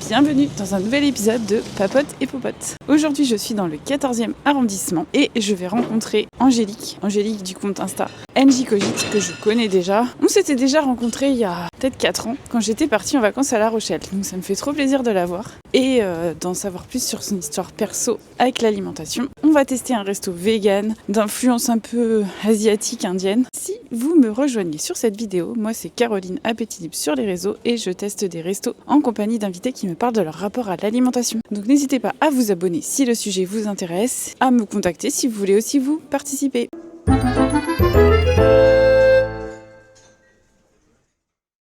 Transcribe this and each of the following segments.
bienvenue dans un nouvel épisode de Papote et Popote. Aujourd'hui je suis dans le 14e arrondissement et je vais rencontrer Angélique du compte Insta NJ Cogite que je connais déjà. On s'était déjà rencontrés il y a peut-être 4 ans quand j'étais partie en vacances à La Rochelle, donc ça me fait trop plaisir de la voir et d'en savoir plus sur son histoire perso avec l'alimentation. On va tester un resto vegan d'influence un peu asiatique indienne. Si vous me rejoignez sur cette vidéo, moi c'est Caroline Appétit Libre sur les réseaux et je teste des restos en compagnie d'invités qui me parlent de leur rapport à l'alimentation. Donc n'hésitez pas à vous abonner si le sujet vous intéresse, à me contacter si vous voulez aussi vous participer.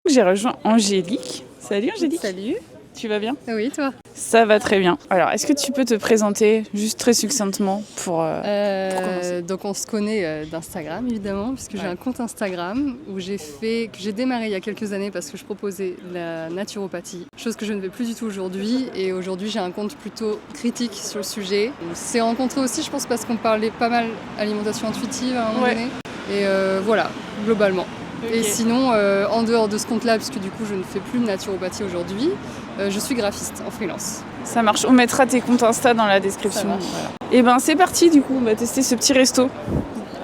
J'ai rejoint Angélique. Salut Angélique. Salut. Tu vas bien ? Oui, toi ? Ça va très bien. Alors, est-ce que tu peux te présenter juste très succinctement pour commencer ? Donc on se connaît d'Instagram évidemment, puisque j'ai un compte Instagram que j'ai démarré il y a quelques années parce que je proposais la naturopathie, chose que je ne fais plus du tout aujourd'hui. Et aujourd'hui j'ai un compte plutôt critique sur le sujet. On s'est rencontrés aussi, je pense, parce qu'on parlait pas mal alimentation intuitive à un moment donné. Et voilà, globalement. Okay. Et sinon, en dehors de ce compte-là, puisque du coup je ne fais plus de naturopathie aujourd'hui, je suis graphiste en freelance. Ça marche, on mettra tes comptes Insta dans la description. Voilà. Et ben c'est parti du coup, on va tester ce petit resto.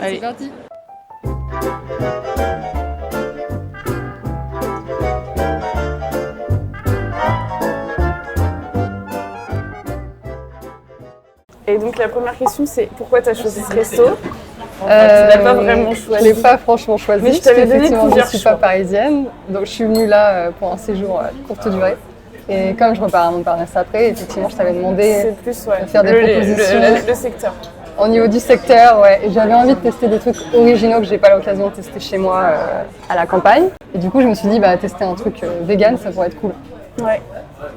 Allez. C'est parti. Et donc la première question c'est pourquoi tu as choisi ce resto ? Tu l'as pas vraiment choisi. Je l'ai pas franchement choisi. Mais je t'avais donné je plusieurs suis choix. pas parisienne, donc je suis venue là pour un séjour courte durée. Et comme je repars à Montparnasse après, effectivement, je t'avais demandé de faire des propositions. Le secteur. Au niveau du secteur, ouais. Et j'avais envie de tester des trucs originaux que j'ai pas l'occasion de tester chez moi à la campagne. Et du coup, je me suis dit, tester un truc vegan, ça pourrait être cool. Ouais.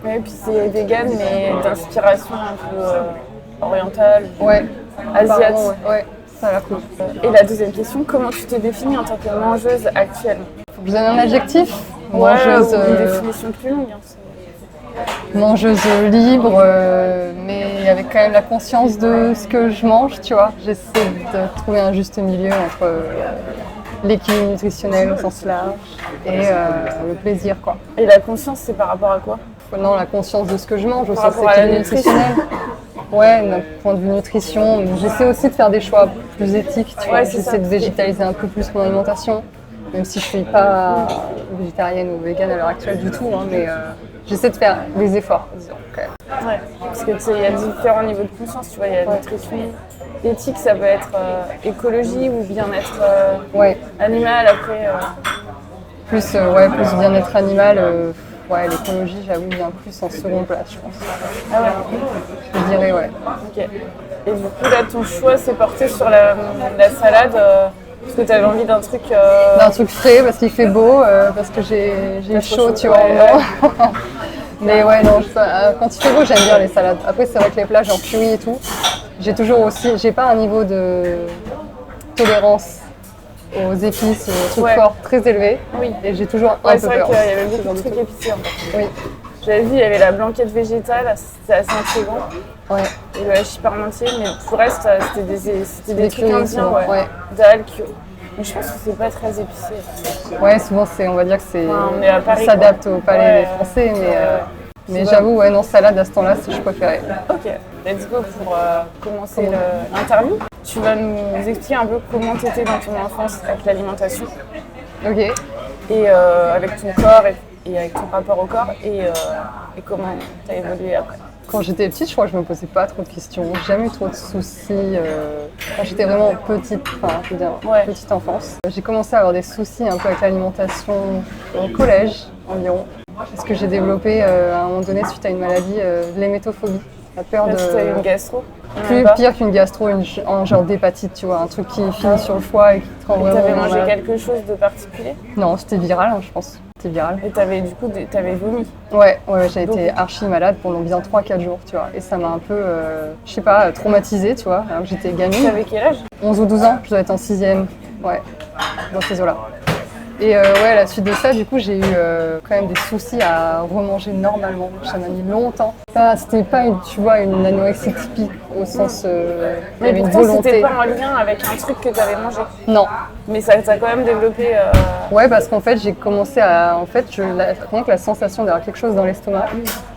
Et puis c'est vegan, mais d'inspiration un peu orientale, asiatique. Ouais. Ça a l'air cool. Et la deuxième question, comment tu te définis en tant que mangeuse actuellement ? Faut que je donne un adjectif ? Mangeuse. Une définition plus longue. Mangeuse libre, mais avec quand même la conscience de ce que je mange, tu vois. J'essaie de trouver un juste milieu entre l'équilibre nutritionnel au sens large et le plaisir, quoi. Et la conscience, c'est par rapport à quoi ? Non, la conscience de ce que je mange au par sens équilibre nutritionnel. Ouais, d'un point de vue nutrition, j'essaie aussi de faire des choix plus éthiques, tu vois. J'essaie de végétaliser un peu plus mon alimentation, même si je suis pas végétarienne ou végane à l'heure actuelle du tout, mais j'essaie de faire des efforts, disons, quand même. Ouais, parce que tu sais, il y a différents niveaux de conscience, tu vois, il y a la nutrition. L'éthique, ça peut être écologie ou bien-être animal, après... Plus bien-être animal, l'écologie, j'avoue, vient plus en seconde place, je pense. Ah ouais. Je dirais, ouais. Ok. Et du coup, là, ton choix s'est porté sur la salade, parce que tu avais envie d'un truc... D'un truc frais, parce qu'il fait beau, parce que j'ai chaud, tu vois. Mais ouais, non, quand il fait beau, j'aime bien les salades. Après, c'est vrai que les plats, genre curry et tout, j'ai pas un niveau de tolérance aux épices, aux trucs forts très élevé. Oui. Et j'ai toujours un peu peur. C'est vrai qu'il y avait beaucoup de trucs épicés. Oui. J'avais vu, il y avait la blanquette végétale, c'était assez intriguant. Ouais. Et le hachis parmentier, mais tout le reste, c'était des trucs indiens, dalle, mais je pense que c'est pas très épicé. Ouais, souvent, on va dire que ça s'adapte au palais des Français, mais j'avoue, salade à ce temps-là, c'est ce que je préférais. Ok, let's go pour commencer l'interview. Tu vas nous expliquer un peu comment tu étais dans ton enfance avec l'alimentation. Ok. Et avec ton corps et avec ton rapport au corps et comment tu as évolué après. Quand j'étais petite, je crois que je me posais pas trop de questions, j'ai jamais eu trop de soucis. Quand j'étais vraiment petite enfance, j'ai commencé à avoir des soucis un peu avec l'alimentation au collège environ. Parce que j'ai développé à un moment donné, suite à une maladie, de l'hémétophobie. La peur de... Tu as eu une gastro ? Plus pire qu'une gastro, un genre d'hépatite, tu vois, un truc qui finit sur le foie et qui te rend vraiment... T'avais mangé quelque chose de particulier ? Non, c'était viral, je pense. C'était viral. Et t'avais vomi ? Ouais, j'ai été archi malade pendant bien 3-4 jours, tu vois. Et ça m'a un peu, traumatisée, tu vois, alors que j'étais gamine. T'avais quel âge ? 11 ou 12 ans, je dois être en 6e, dans ces eaux-là. Et à la suite de ça, du coup, j'ai eu quand même des soucis à remanger normalement. Ça m'a mis longtemps. C'était pas une anorexie typique au sens mais une pourtant, volonté. C'était pas en lien avec un truc que tu avais mangé. Non. Mais ça t'a quand même développé... Ouais, parce qu'en fait, j'ai commencé à... rien que la sensation d'avoir quelque chose dans l'estomac,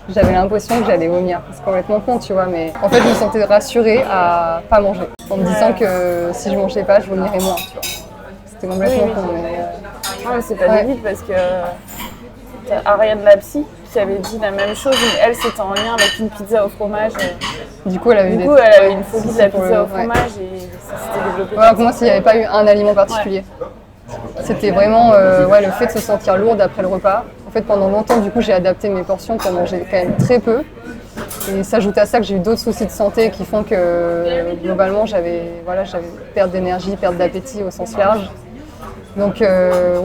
j'avais l'impression que j'allais vomir. C'est complètement con, tu vois, mais en fait, je me sentais rassurée à pas manger. En me disant que si je mangeais pas, je vomirais moins, tu vois. C'était complètement con. Non, mais c'est pas débile parce que t'as Ariane la psy qui avait dit la même chose, mais elle, c'était en lien avec une pizza au fromage. Du coup, elle avait une phobie de la pizza au fromage et ça s'était développé. Ouais, pour moi, s'il n'y avait pas eu un aliment particulier. C'était vraiment le fait de se sentir lourde après le repas. En fait, pendant longtemps, du coup, j'ai adapté mes portions pour manger quand même très peu. Et s'ajoute à ça que j'ai eu d'autres soucis de santé qui font que globalement, j'avais perte d'énergie, perte d'appétit au sens large. Donc,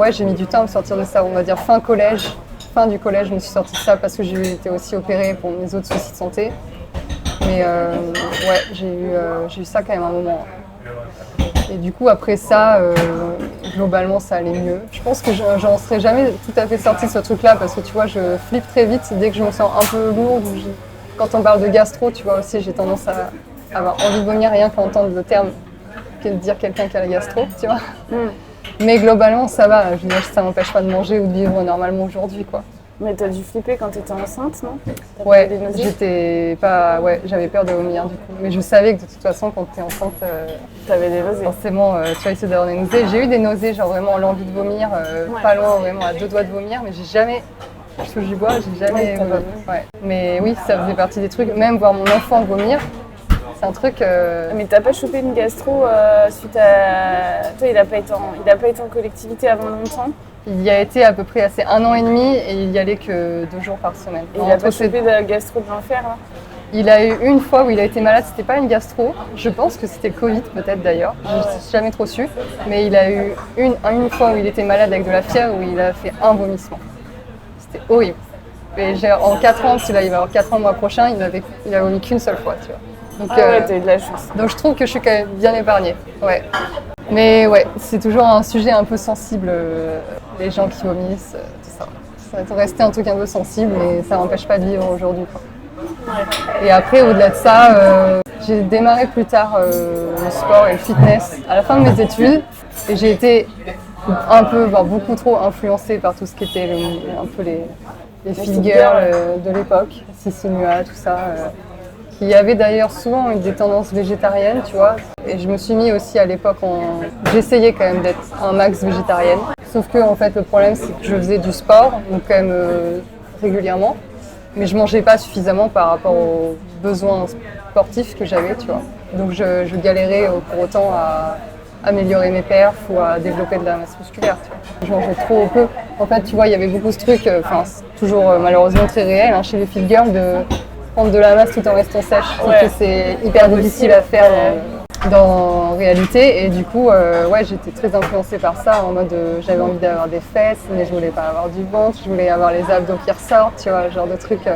j'ai mis du temps à me sortir de ça. On va dire fin du collège, je me suis sortie de ça parce que j'ai été aussi opérée pour mes autres soucis de santé. Mais j'ai eu ça quand même un moment. Et du coup, après ça, globalement, ça allait mieux. Je pense que j'en serais jamais tout à fait sortie de ce truc-là parce que tu vois, je flippe très vite dès que je me sens un peu lourde. Quand on parle de gastro, tu vois aussi, j'ai tendance à avoir envie de vomir rien qu'à entendre le terme que de dire quelqu'un qui a la gastro, tu vois. Mais globalement, ça va. Je veux dire, ça m'empêche pas de manger ou de vivre normalement aujourd'hui, quoi. Mais t'as dû flipper quand t'étais enceinte, non? Ouais, j'avais peur de vomir du coup. Mais je savais que de toute façon, quand t'es enceinte, t'avais des nausées. Forcément, tu vas essayer d'avoir des nausées. J'ai eu des nausées, genre vraiment l'envie de vomir, pas loin, vraiment à 2 doigts de vomir, mais j'ai jamais, je touche du bois, j'ai jamais vomi. Ouais. Mais oui, ça faisait partie des trucs, même voir mon enfant vomir, c'est un truc... Mais t'as pas chopé une gastro suite à... Toi, il a pas été en collectivité avant longtemps. Il y a été à peu près assez 1 an et demi et il y allait que 2 jours par semaine. Et il a pas chopé de gastro de l'enfer là? Il a eu une fois où il a été malade, c'était pas une gastro, je pense que c'était Covid peut-être d'ailleurs, je n'ai jamais trop su, mais il a eu une fois où il était malade avec de la fièvre où il a fait un vomissement. C'était horrible. Et en 4 ans, s'il va y avoir 4 ans le mois prochain, il a vomi qu'une seule fois, tu vois. Donc, t'as eu de la chance. Donc je trouve que je suis quand même bien épargnée. Ouais. Mais ouais, c'est toujours un sujet un peu sensible, les gens qui vomissent, tout ça. Ça va rester un truc un peu sensible, mais ça m'empêche pas de vivre aujourd'hui, quoi. Et après, au-delà de ça, j'ai démarré plus tard le sport et le fitness à la fin de mes études. Et j'ai été un peu, voire beaucoup trop influencée par tout ce qui était un peu les fit girls de l'époque, Sissi Mua, tout ça. Qui avait d'ailleurs souvent des tendances végétariennes, tu vois. Et je me suis mis aussi à l'époque, j'essayais quand même d'être un max végétarienne. Sauf que en fait, le problème, c'est que je faisais du sport, donc quand même régulièrement. Mais je mangeais pas suffisamment par rapport aux besoins sportifs que j'avais, tu vois. Donc je galérais pour autant à améliorer mes perfs ou à développer de la masse musculaire, tu vois. Je mangeais trop peu. En fait, tu vois, il y avait beaucoup ce truc, c'est toujours malheureusement très réel chez les fit girls, de prendre de la masse tout en restant sèche. Je trouve que c'est hyper difficile à faire dans réalité. Et du coup, j'étais très influencée par ça, en mode j'avais envie d'avoir des fesses, mais je voulais pas avoir du ventre, je voulais avoir les abdos qui ressortent, tu vois, genre de trucs.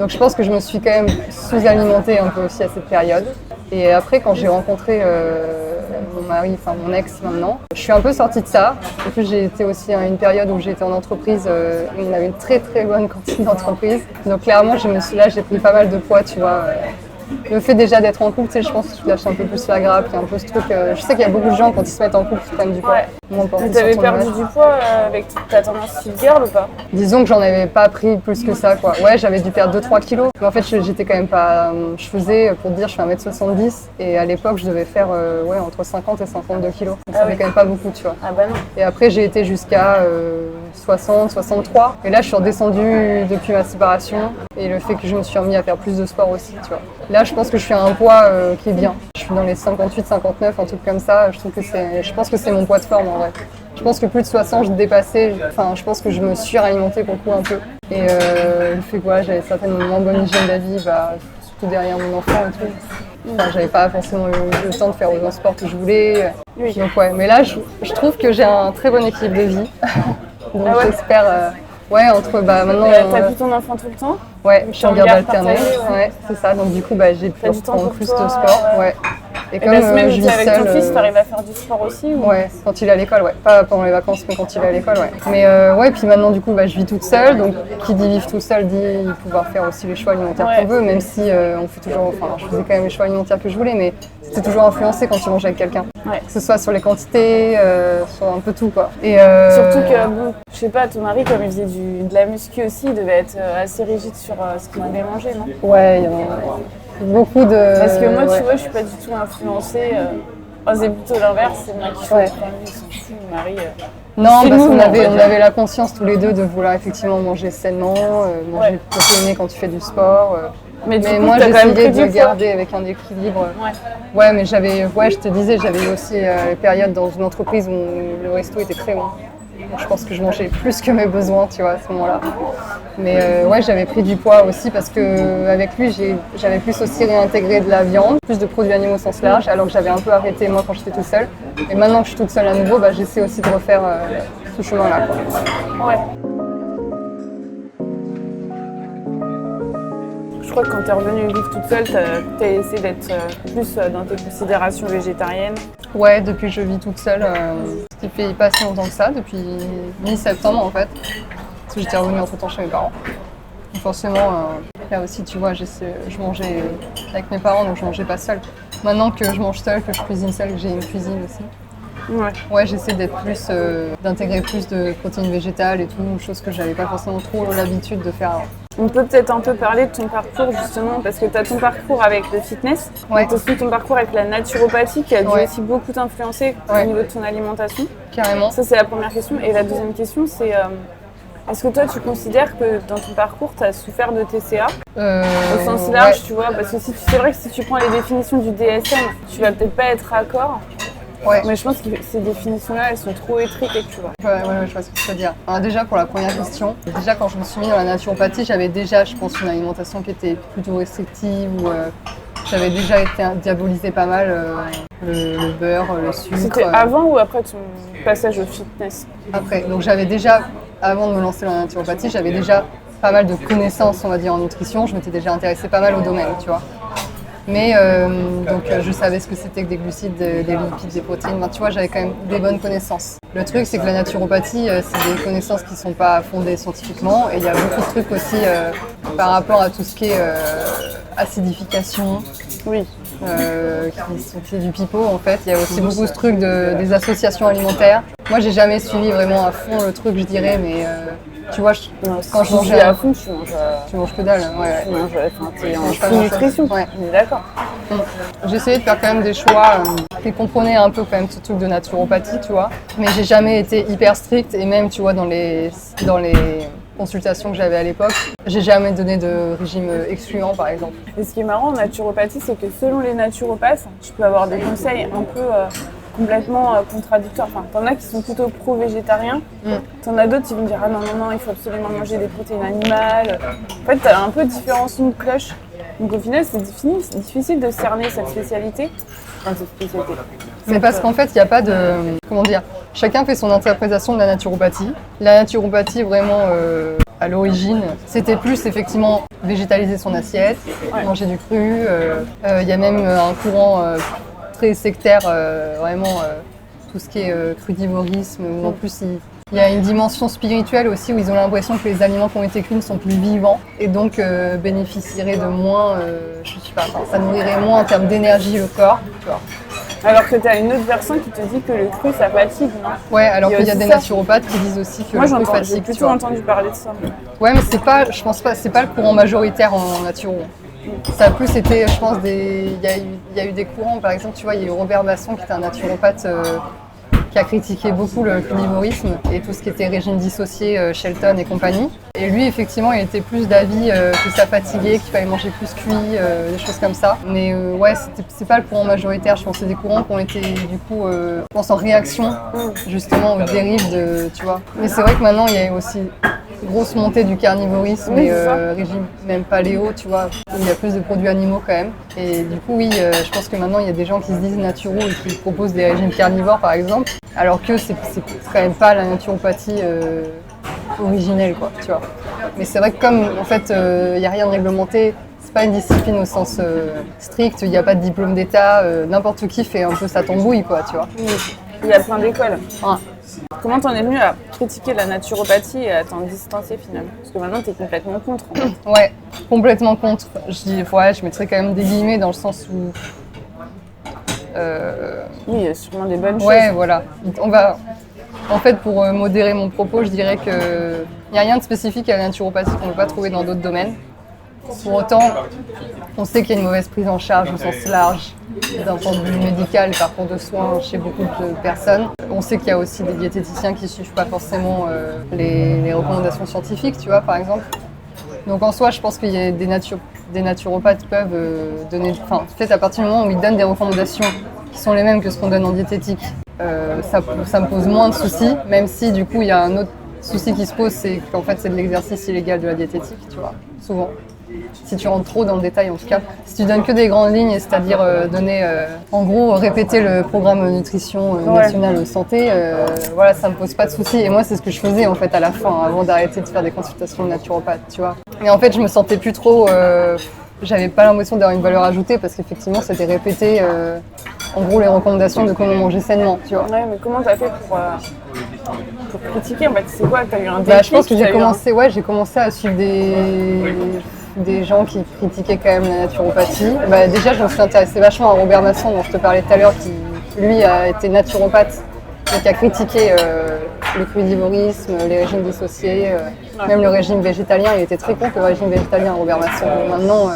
Donc je pense que je me suis quand même sous-alimentée un peu aussi à cette période. Et après, quand j'ai rencontré mon mari, enfin mon ex maintenant, je suis un peu sortie de ça. En plus, j'ai été aussi à une période où j'étais en entreprise, où on avait une très très bonne cantine d'entreprise. Donc clairement, j'ai pris pas mal de poids, tu vois. Le fait déjà d'être en couple, tu sais, je pense que tu lâches un peu plus la grappe, il y a un peu ce truc. Je sais qu'il y a beaucoup de gens quand ils se mettent en couple qui prennent du poids. Mais t'avais perdu du poids avec ta tendance fit girl ou pas? Disons que j'en avais pas pris plus que ça, quoi. Ouais, j'avais dû perdre 2-3 kilos. Mais en fait, j'étais quand même pas... Je faisais, pour te dire, je fais 1m70 et à l'époque, je devais faire entre 50 et 52 kilos. Donc ça fait quand même pas beaucoup, tu vois. Ah bah non. Et après, j'ai été jusqu'à 60, 63. Et là, je suis redescendue depuis ma séparation et le fait que je me suis remis à faire plus de sport aussi, tu vois. Là, je pense que je suis à un poids qui est bien. Je suis dans les 58, 59, un truc comme ça. Je pense que c'est mon poids de forme en vrai. Je pense que plus de 60, je dépassais. Enfin, je pense que je me suis réalimentée pour le coup un peu. Et le fait que j'avais certainement moins bonne hygiène de la vie, surtout derrière mon enfant et tout. Enfin, j'avais pas forcément eu le temps de faire autant de sport que je voulais. Oui. Donc mais là, je trouve que j'ai un très bon équilibre de vie. Donc j'espère... maintenant... T'as vu ton enfant tout le temps? Ouais, je suis en garde alternée. Ouais, c'est ça. Donc du coup, j'ai pu reprendre plus de sport. Ouais. Et la semaine où tu es avec ton fils, seule, tu arrives à faire du sport aussi ou... Ouais, quand il est à l'école, ouais. Pas pendant les vacances, mais quand il est à l'école, ouais. Mais ouais, puis maintenant, du coup, je vis toute seule. Donc, qui dit vivre toute seule dit pouvoir faire aussi les choix alimentaires qu'on veut, même si on fait toujours. Enfin, je faisais quand même les choix alimentaires que je voulais, mais c'était toujours influencé quand tu manges avec quelqu'un. Ouais. Que ce soit sur les quantités, sur un peu tout, quoi. Et surtout que, bon, je sais pas, ton mari, comme il faisait de la muscu aussi, il devait être assez rigide sur ce qu'il voulait manger, non? Ouais, il y en a beaucoup de. Parce que moi, tu vois, je suis pas du tout influencée. C'est plutôt l'inverse, c'est moi qui choisis. Il s'en fout, mon mari. Non, parce qu'on avait la conscience tous les deux de vouloir effectivement manger sainement, manger protéiné quand tu fais du sport. Mais moi, j'essayais de garder avec un équilibre. Ouais, mais je te disais, j'avais aussi les périodes dans une entreprise où le resto était très bon. Donc, je pense que je mangeais plus que mes besoins, tu vois, à ce moment-là. Mais ouais, j'avais pris du poids aussi parce que avec lui, j'avais plus aussi réintégré de la viande, plus de produits animaux au sens large, alors que j'avais un peu arrêté moi quand j'étais toute seule. Et maintenant que je suis toute seule à nouveau, j'essaie aussi de refaire ce chemin-là, quoi. Ouais. Je crois que quand tu es revenue vivre toute seule, tu as essayé d'être plus dans tes considérations végétariennes. Ouais, depuis que je vis toute seule, ce qui fait pas si longtemps que ça, depuis mi-septembre en fait. Parce que j'étais revenue entre temps chez mes parents. Donc forcément, là aussi, tu vois, je mangeais avec mes parents, donc je mangeais pas seule. Maintenant que je mange seule, que je cuisine seule, que j'ai une cuisine aussi. Ouais, j'essaie d'intégrer plus de protéines végétales et tout, chose que j'avais pas forcément trop l'habitude de faire. On peut peut-être un peu parler de ton parcours justement, parce que tu as ton parcours avec le fitness, tu as aussi ton parcours avec la naturopathie qui a dû aussi beaucoup t'influencer au niveau de ton alimentation. Carrément. Ça, c'est la première question. Et la deuxième question, c'est est-ce que toi, tu considères que dans ton parcours, tu as souffert de TCA au sens large, tu vois? Parce que c'est vrai que si tu prends les définitions du DSM, tu vas peut-être pas être raccord. Ouais. Mais je pense que ces définitions-là, elles sont trop étriquées, tu vois. Ouais, je vois ce que tu veux dire. Alors déjà, pour la première question, déjà quand je me suis mis dans la naturopathie, j'avais déjà, je pense, une alimentation qui était plutôt restrictive, où j'avais déjà été diabolisée pas mal, le beurre, le sucre. C'était avant ou après ton passage au fitness? Après, donc j'avais déjà, avant de me lancer dans la naturopathie, j'avais déjà pas mal de connaissances, on va dire, en nutrition. Je m'étais déjà intéressée pas mal au domaine, tu vois. Mais donc je savais ce que c'était que des glucides, des lipides, des protéines. Enfin, tu vois, j'avais quand même des bonnes connaissances. Le truc, c'est que la naturopathie, c'est des connaissances qui ne sont pas fondées scientifiquement. Et il y a beaucoup de trucs aussi par rapport à tout ce qui est acidification. Oui. Qui est du pipeau en fait. Il y a aussi beaucoup de trucs des associations alimentaires. Moi, j'ai jamais suivi vraiment à fond le truc, je dirais, mais tu vois, quand je mangeais à fond, tu manges que dalle. Ouais. Tu manges pas de nutrition. Ouais. On est d'accord. J'essayais de faire quand même des choix qui comprenaient un peu quand même ce truc de naturopathie, tu vois. Mais j'ai jamais été hyper stricte et même, tu vois, dans les consultations que j'avais à l'époque, j'ai jamais donné de régime excluant, par exemple. Et ce qui est marrant en naturopathie, c'est que selon les naturopathes, tu peux avoir des conseils un peu complètement contradictoires. Enfin, t'en as qui sont plutôt pro-végétariens, t'en as d'autres qui vont dire ah non, il faut absolument manger des protéines animales. En fait, t'as un peu différents sons de cloche. Donc au final, c'est difficile de cerner cette spécialité. Mais parce qu'en fait, il n'y a pas de... Comment dire? Chacun fait son interprétation de la naturopathie. La naturopathie, vraiment, à l'origine, c'était plus effectivement végétaliser son assiette, manger du cru. Il y a même un courant très sectaire, vraiment, tout ce qui est crudivorisme, où en plus il y a une dimension spirituelle aussi où ils ont l'impression que les aliments qui ont été cuits sont plus vivants et donc bénéficieraient de moins, je sais pas, ça nourrirait moins en termes d'énergie le corps, tu vois. Alors que tu as une autre version qui te dit que le cru ça fatigue, non? Ouais, alors qu'il y a des naturopathes qui disent aussi que le cru fatigue. J'ai plutôt entendu parler de ça. Ouais, mais je pense pas, c'est pas le courant majoritaire en naturo. Ça a plus été, je pense, il y a eu des courants, par exemple, tu vois, il y a eu Robert Basson qui était un naturopathe qui a critiqué beaucoup le crudivorisme et tout ce qui était régime dissocié, Shelton et compagnie. Et lui, effectivement, il était plus d'avis que ça fatiguait, qu'il fallait manger plus cuit, des choses comme ça. Mais ouais, c'est pas le courant majoritaire. Je pense que c'est des courants qui ont été, du coup, je pense en réaction, justement, aux dérives de, tu vois. Mais c'est vrai que maintenant, il y a aussi grosse montée du carnivorisme et régime même paléo, tu vois, où il y a plus de produits animaux quand même. Et du coup, oui, je pense que maintenant, il y a des gens qui se disent naturaux et qui proposent des régimes carnivores, par exemple, alors que c'est quand même pas la naturopathie originelle, quoi, tu vois. Mais c'est vrai que comme, en fait, il n'y a rien de réglementé, c'est pas une discipline au sens strict, il n'y a pas de diplôme d'état, n'importe qui fait un peu sa tambouille, quoi, tu vois. Oui. Il y a plein d'écoles. Ouais. Comment t'en es venu à critiquer la naturopathie et à t'en distancier finalement? Parce que maintenant t'es complètement contre. En fait. Ouais, complètement contre. Je mettrais quand même des guillemets dans le sens où... Oui, il y a sûrement des bonnes choses. Ouais, voilà. En fait, pour modérer mon propos, je dirais qu'il n'y a rien de spécifique à la naturopathie qu'on ne peut pas trouver dans d'autres domaines. Pour autant, on sait qu'il y a une mauvaise prise en charge au sens large, d'un point de vue médical et parcours de soins chez beaucoup de personnes. On sait qu'il y a aussi des diététiciens qui ne suivent pas forcément les recommandations scientifiques, tu vois, par exemple. Donc en soi, je pense qu'il y a des naturopathes peuvent donner... Enfin, en fait, à partir du moment où ils donnent des recommandations qui sont les mêmes que ce qu'on donne en diététique, ça me pose moins de soucis, même si du coup, il y a un autre souci qui se pose, c'est qu'en fait, c'est de l'exercice illégal de la diététique, tu vois, souvent. Si tu rentres trop dans le détail, en tout cas, si tu donnes que des grandes lignes, c'est-à-dire en gros, répéter le programme nutrition national santé, voilà, ça me pose pas de soucis. Et moi, c'est ce que je faisais en fait à la fin, avant d'arrêter de faire des consultations de naturopathe, tu vois. Et en fait, je me sentais plus trop, j'avais pas l'impression d'avoir une valeur ajoutée parce qu'effectivement, c'était répéter, en gros, les recommandations de comment manger sainement, tu vois. Ouais, mais comment t'as fait pour critiquer en fait? C'est quoi? T'as eu un déclic? Je pense que j'ai commencé à suivre des gens qui critiquaient quand même la naturopathie. Déjà, je me suis intéressée vachement à Robert Masson, dont je te parlais tout à l'heure, qui, lui, a été naturopathe et qui a critiqué le crudivorisme, les régimes dissociés, même le régime végétalien. Il était très contre le régime végétalien, Robert Masson. Mais maintenant,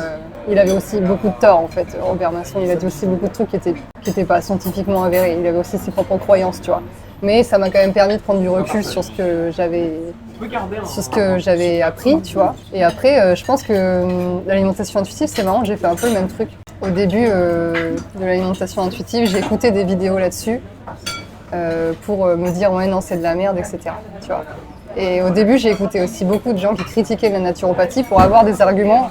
il avait aussi beaucoup de tort, en fait, Robert Masson. Il a dit aussi beaucoup de trucs qui étaient pas scientifiquement avérés. Il avait aussi ses propres croyances, tu vois. Mais ça m'a quand même permis de prendre du recul sur ce que j'avais appris, tu vois. Et après, je pense que l'alimentation intuitive, c'est marrant, j'ai fait un peu le même truc. Au début de l'alimentation intuitive, j'ai écouté des vidéos là-dessus pour me dire « ouais, non, c'est de la merde, etc. » tu vois. Et au début, j'ai écouté aussi beaucoup de gens qui critiquaient la naturopathie pour avoir des arguments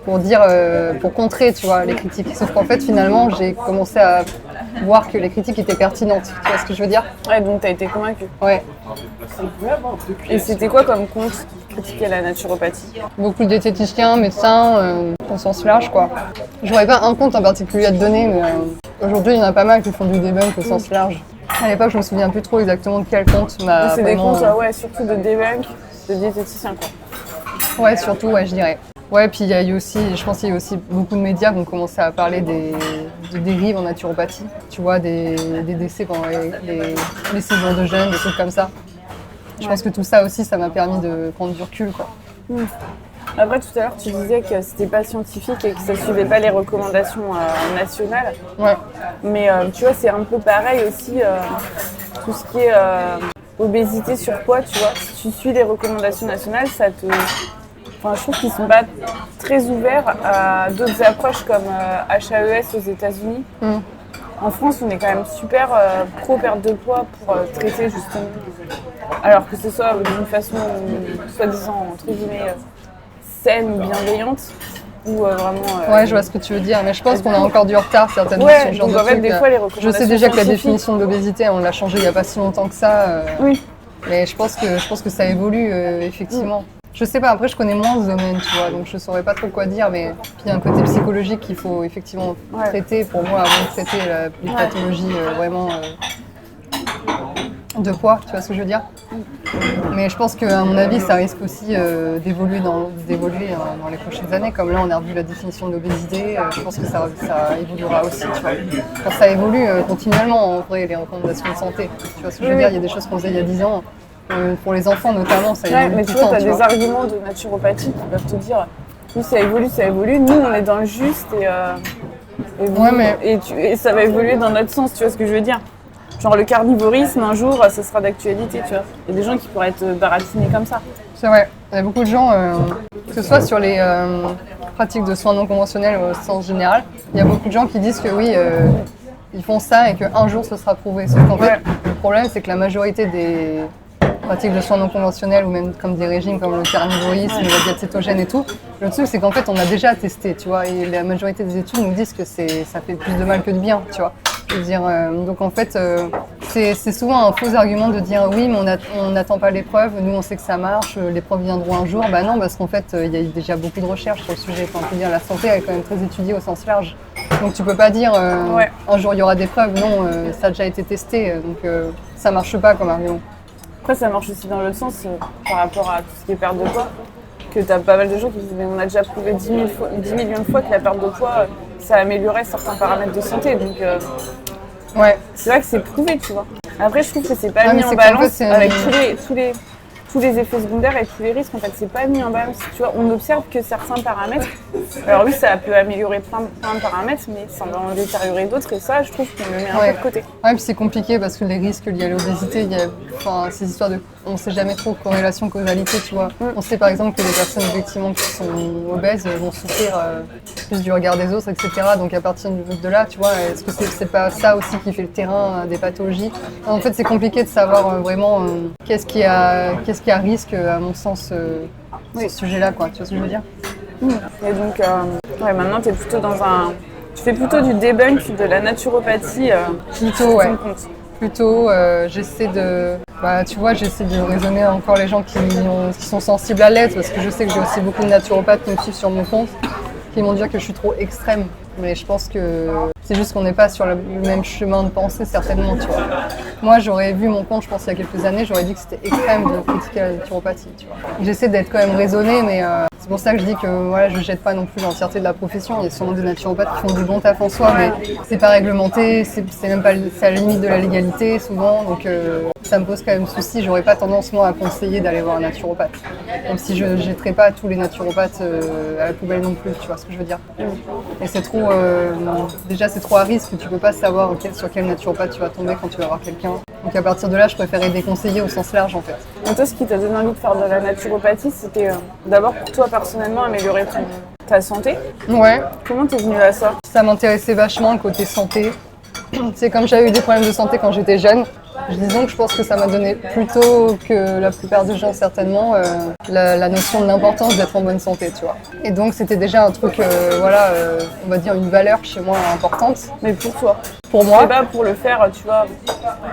pour contrer, tu vois, les critiques. Sauf qu'en fait, finalement, j'ai commencé à voir que les critiques étaient pertinentes. Tu vois ce que je veux dire? Ouais, donc t'as été convaincue. Ouais. Et c'était quoi comme compte qui critiquait la naturopathie? Beaucoup de diététiciens, médecins, au sens large, quoi. J'aurais pas un compte en particulier à te donner, mais aujourd'hui, il y en a pas mal qui font du debunk au sens large. À l'époque, je me souviens plus trop exactement de quel compte m'a C'est des vraiment... comptes, ouais, surtout de debunk, de diététiciens, quoi. Ouais, surtout, ouais, je dirais. Ouais, puis il y a eu aussi, je pense qu'il y a eu aussi beaucoup de médias qui ont commencé à parler de dérives en naturopathie. Tu vois, des décès pendant les séjours de jeûne, des trucs comme ça. Je pense que tout ça aussi, ça m'a permis de prendre du recul, quoi. Après, tout à l'heure, tu disais que c'était pas scientifique et que ça suivait pas les recommandations nationales. Ouais. Mais tu vois, c'est un peu pareil aussi, tout ce qui est obésité, surpoids, tu vois. Si tu suis les recommandations nationales, ça te... Enfin, je trouve qu'ils sont pas très ouverts à d'autres approches comme HAES aux États-Unis. En France, on est quand même super pro perte de poids pour traiter justement, alors que ce soit d'une façon soi-disant entre guillemets saine ou bienveillante, ou vraiment. Ouais, je vois ce que tu veux dire, mais je pense qu'on a encore du retard certainement ouais, sur ce genre donc de en fait, trucs. des fois, les recommandations Je sais déjà que la scientifiques- définition de l'obésité, on l'a changée il n'y a pas si longtemps que ça. Oui. Mais je pense que ça évolue effectivement. Je sais pas, après je connais moins ce domaine, tu vois, donc je saurais pas trop quoi dire, mais puis il y a un côté psychologique qu'il faut effectivement traiter pour moi avant de traiter les pathologies vraiment de poids, tu vois ce que je veux dire. Mais je pense qu'à mon avis, ça risque aussi d'évoluer dans les prochaines années, comme là on a revu la définition de l'obésité, je pense que ça évoluera aussi, tu vois. Quand ça évolue continuellement en vrai, les recommandations de santé, tu vois ce que je veux dire, il y a des choses qu'on faisait il y a 10 ans. Pour les enfants notamment, ça évolue mais tout tu le vois, temps. tu as des arguments de naturopathie qui peuvent te dire oui, ça évolue. Nous, on est dans le juste et ça va évoluer dans notre sens, tu vois ce que je veux dire. Genre le carnivorisme, un jour, ça sera d'actualité, tu vois. Il y a des gens qui pourraient être baratinés comme ça. C'est vrai, il y a beaucoup de gens, que ce soit sur les pratiques de soins non conventionnels au sens général, il y a beaucoup de gens qui disent que oui, ils font ça et qu'un jour ce sera prouvé. Sauf qu'en fait, le problème, c'est que la majorité des pratiques de soins non conventionnels ou même comme des régimes comme le carnivorisme, la diète cétogène et tout, le truc c'est qu'en fait on a déjà testé, tu vois, et la majorité des études nous disent que ça fait plus de mal que de bien, tu vois. Donc en fait, c'est souvent un faux argument de dire oui, mais on n'attend pas les preuves, nous on sait que ça marche, les preuves viendront un jour. Bah non, parce qu'en fait, il y a déjà beaucoup de recherches sur le sujet. Enfin, je veux dire, la santé elle est quand même très étudiée au sens large. Donc tu peux pas dire un jour il y aura des preuves. Non, ça a déjà été testé, donc ça marche pas comme argument. Après, ça marche aussi dans l'autre sens par rapport à tout ce qui est perte de poids. Que tu as pas mal de gens qui disent mais on a déjà prouvé 10 millions de fois que la perte de poids, ça améliorait certains paramètres de santé. Donc c'est vrai que c'est prouvé, tu vois. Après, je trouve que c'est pas mis en balance avec tous les effets secondaires et tous les risques. En fait, c'est pas mis en balance. Tu vois, on observe que certains paramètres, alors oui, ça peut améliorer plein de paramètres, mais ça va en détériorer d'autres. Et ça, je trouve qu'on le met un peu de côté. Ouais, puis c'est compliqué parce que les risques liés à l'obésité, il y a ces histoires de... On ne sait jamais trop corrélation, causalité, tu vois. On sait par exemple que les personnes effectivement qui sont obèses vont souffrir plus du regard des autres, etc. Donc à partir de là, tu vois, est-ce que c'est pas ça aussi qui fait le terrain des pathologies? En fait, c'est compliqué de savoir vraiment qu'est-ce qui a risque, à mon sens, sur ce sujet-là, quoi. Tu vois ce que je veux dire? Et donc, maintenant, tu fais plutôt du debunk de la naturopathie. Plutôt, j'essaie de raisonner encore les gens qui sont sensibles à l'aide, parce que je sais que j'ai aussi beaucoup de naturopathes qui me suivent sur mon compte, qui m'ont dit que je suis trop extrême. Mais je pense que c'est juste qu'on n'est pas sur le même chemin de pensée, certainement, tu vois. Moi, j'aurais vu mon compte, je pense, il y a quelques années, j'aurais dit que c'était extrême de critiquer la naturopathie, tu vois. J'essaie d'être quand même raisonnée, mais c'est pour ça que je dis que voilà, je jette pas non plus l'entièreté de la profession. Il y a sûrement des naturopathes qui font du bon taf en soi, mais c'est pas réglementé, c'est même pas, c'est à la limite de la légalité, souvent, donc ça me pose quand même souci. J'aurais pas tendance, moi, à conseiller d'aller voir un naturopathe. Même si je jetterai pas tous les naturopathes à la poubelle non plus, tu vois ce que je veux dire. Et c'est trop, déjà c'est trop à risque, tu peux pas savoir sur quel naturopathe tu vas tomber quand tu vas voir quelqu'un. Donc à partir de là, je préférais déconseiller au sens large en fait. Et toi, ce qui t'a donné envie de faire de la naturopathie, c'était d'abord pour toi personnellement améliorer ta santé. Ouais. Comment t'es venue à ça? Ça m'intéressait vachement le côté santé. C'est comme j'avais eu des problèmes de santé quand j'étais jeune. Disons que je pense que ça m'a donné plutôt que la plupart des gens certainement la notion de l'importance d'être en bonne santé, tu vois. Et donc c'était déjà un truc, on va dire une valeur chez moi importante. Mais pour toi? Pour moi. C'est pas pour le faire, tu vois,